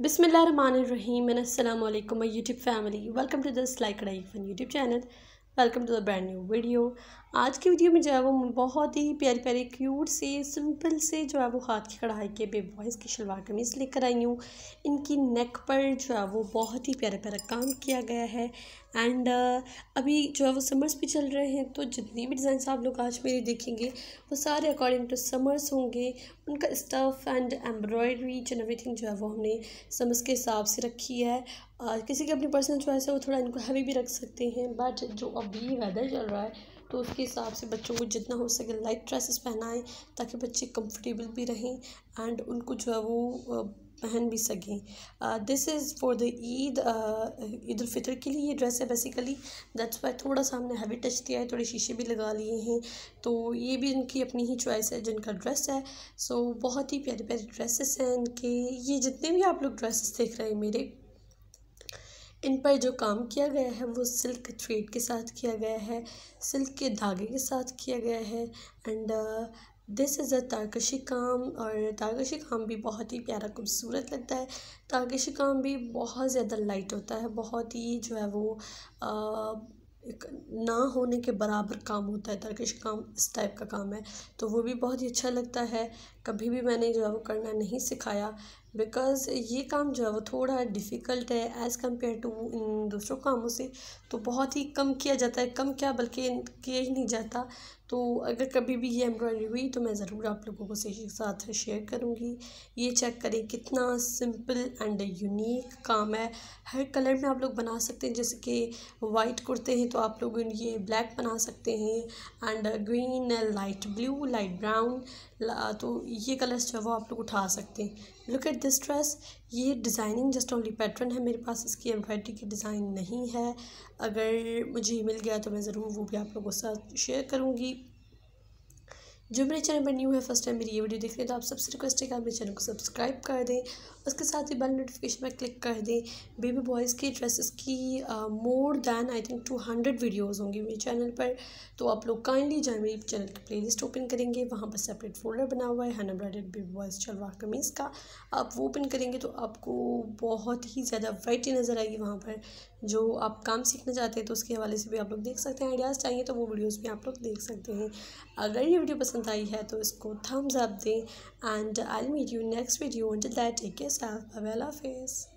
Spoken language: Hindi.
Bismillahirrahmanirrahim and Assalamu alaikum my YouTube family. Welcome to this Like Kadaai Fun YouTube channel. Welcome to the brand new video. आज की वीडियो में जो है वो बहुत ही प्यारी प्यारी क्यूट से सिंपल से जो है वो हाथ की कढ़ाई के बेबी बॉयज़ की शलवार कमीज़ लेकर आई हूँ। इनकी नेक पर जो है वो बहुत ही प्यारा प्यारा काम किया गया है। एंड अभी जो है वो समर्स भी चल रहे हैं, तो जितनी भी डिज़ाइन आप लोग आज मेरे देखेंगे वो सारे अकॉर्डिंग टू समर्स होंगे। उनका stuff and embroidery and everything जो है वो हमने समर्स के हिसाब से रखी है। किसी की अपनी पर्सनल चॉइस है, वो थोड़ा इनको हैवी भी रख सकते हैं, बट जो अभी वेदर चल रहा है तो उसके हिसाब से बच्चों को जितना हो सके लाइट ड्रेसेस पहनाएं ताकि बच्चे कंफर्टेबल भी रहें एंड उनको जो है वो पहन भी सकें। This is for the Eid ul Fitr के लिए ये ड्रेस है बेसिकली। दैट्स वाई थोड़ा सा हमने हैवी टच दिया है, थोड़े शीशे भी लगा लिए हैं, तो ये भी इनकी अपनी ही चॉइस है जिनका ड्रेस है। सो बहुत ही प्यारे प्यारे ड्रेसेस हैं इनके। ये जितने भी आप लोग ड्रेसेस देख रहे हैं मेरे, इन पर जो काम किया गया है वो सिल्क थ्रेड के साथ किया गया है, सिल्क के धागे के साथ किया गया है। एंड दिस इज़ अ तारकशी काम, और तारकशी काम भी बहुत ही प्यारा खूबसूरत लगता है। तारकशी काम भी बहुत ज़्यादा लाइट होता है, बहुत ही जो है वो एक ना होने के बराबर काम होता है। तारकशी काम इस टाइप का काम है, तो वो भी बहुत ही अच्छा लगता है। कभी भी मैंने जो है वो करना नहीं सिखाया, बिकॉज़ ये काम जो है वो थोड़ा डिफ़िकल्ट है एज़ कम्पेयर टू इन दूसरों कामों से। तो बहुत ही कम किया जाता है, कम क्या बल्कि किया ही नहीं जाता। तो अगर कभी भी ये एम्ब्रॉयडरी हुई तो मैं ज़रूर आप लोगों को से साथ शेयर करूँगी। ये चेक करें कितना सिंपल एंड यूनिक काम है। हर कलर में आप लोग बना सकते हैं, जैसे कि वाइट कुर्ते हैं तो आप लोग ये ब्लैक बना सकते हैं, and green, light blue, light brown, तो ये कलर्स जो है वो आप लोग उठा सकते हैं। Look at this dress. ये डिज़ाइनिंग जस्ट ओनली पैटर्न है, मेरे पास इसकी एम्ब्रॉयडरी की डिज़ाइन नहीं है। अगर मुझे मिल गया तो मैं ज़रूर वो भी आप लोगों के साथ शेयर करूँगी। जो मेरे चैनल पर न्यू है, फर्स्ट टाइम मेरी ये वीडियो देख रहे हैं, तो आप सबसे रिक्वेस्ट है कि आप मेरे चैनल को सब्सक्राइब कर दें, उसके साथ ही बेल नोटिफिकेशन में क्लिक कर दें। बेबी बॉयज़ के ड्रेसेस की more than I think 200 videos होंगी मेरे चैनल पर। तो आप लोग काइंडली जाए मेरे चैनल की प्लेलिस्ट ओपन करेंगे, वहाँ पर सेपरेट फोल्डर बना हुआ है hand embroidered baby boys shalwar kameez का। आप वो ओपन करेंगे तो आपको बहुत ही ज़्यादा वैरायटी नज़र आएगी वहाँ पर। जो आप काम सीखना चाहते हैं तो उसके हवाले से भी आप लोग देख सकते हैं, आइडियाज़ चाहिए तो वो वीडियोज़ भी आप लोग देख सकते हैं। अगर ये वीडियो पसंद आई है तो इसको थम्स अप दें, and I will meet you next video. Until that take care, bye bye, अल्लाह हाफिज़।